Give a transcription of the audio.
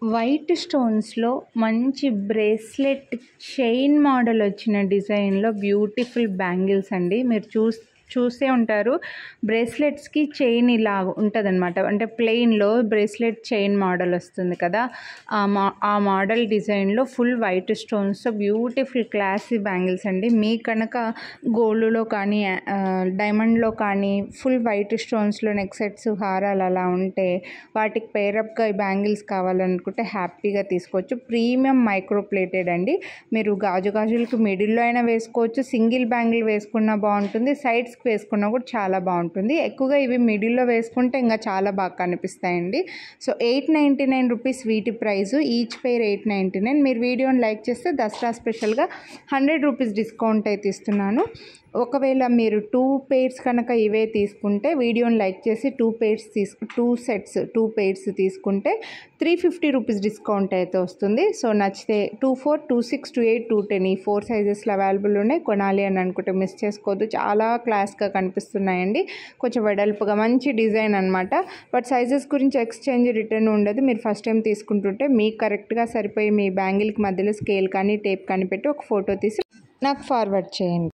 White స్టోన్స్లో మంచి bracelet chain model వచ్చిన డిజైన్లో బ్యూటిఫుల్ బ్యాంగిల్స్ అండి. మీరు చూసే ఉంటారు. బ్రేస్లెట్స్కి చైన్ ఇలా ఉంటుంది అనమాట. అంటే ప్లెయిన్లో బ్రేస్లెట్ చైన్ మోడల్ వస్తుంది కదా, ఆ మోడల్ డిజైన్లో ఫుల్ వైట్ స్టోన్స్తో బ్యూటిఫుల్ క్లాసీ బ్యాంగిల్స్ అండి. మీ కనుక గోల్డ్లో కానీ డైమండ్లో కానీ ఫుల్ వైట్ స్టోన్స్లో నెక్ సెట్స్ హారాలు అలా ఉంటే వాటికి పేరప్గా ఈ బ్యాంగిల్స్ కావాలనుకుంటే హ్యాపీగా తీసుకోవచ్చు. ప్రీమియం మైక్రో ప్లేటెడ్ అండి. మీరు గాజులకు మిడిల్లో అయినా వేసుకోవచ్చు, సింగిల్ బ్యాంగిల్ వేసుకున్నా బాగుంటుంది, సైడ్స్ వేసుకున్నా కూడా చాలా బాగుంటుంది. ఎక్కువగా ఇవి మిడిల్లో వేసుకుంటే ఇంకా చాలా బాగా కనిపిస్తాయండి. సో 899 రూపీస్ వీటి ప్రైజు. ఈచ్ పేర్ 899. మీరు వీడియోని లైక్ చేస్తే దసరా స్పెషల్గా 100 రూపీస్ డిస్కౌంట్ అయితే ఇస్తున్నాను. ఒకవేళ మీరు 2 పేర్స్ కనుక ఇవే తీసుకుంటే వీడియోని లైక్ చేసి 2 పేర్స్ తీసుకుంటే 350 రూపీస్ డిస్కౌంట్ అయితే వస్తుంది. సో నచ్చితే 24, 26, 28, 210 ఈ 4 సైజెస్లో అవైలబుల్ ఉన్నాయి. కొనాలి అని అనుకుంటే మిస్ చేసుకోవద్దు. చాలా క్లాస్గా కనిపిస్తున్నాయండి. కొంచెం వెడల్పుగా మంచి డిజైన్ అనమాట. బట్ సైజెస్ గురించి ఎక్స్చేంజ్ రిటర్న్ ఉండదు. మీరు ఫస్ట్ టైం తీసుకుంటుంటే మీకు కరెక్ట్గా సరిపోయి మీ బ్యాంగిల్కి మధ్యలో స్కేల్ కానీ టేప్ కానీ పెట్టి ఒక ఫోటో తీసి నాకు ఫార్వర్డ్ చేయండి.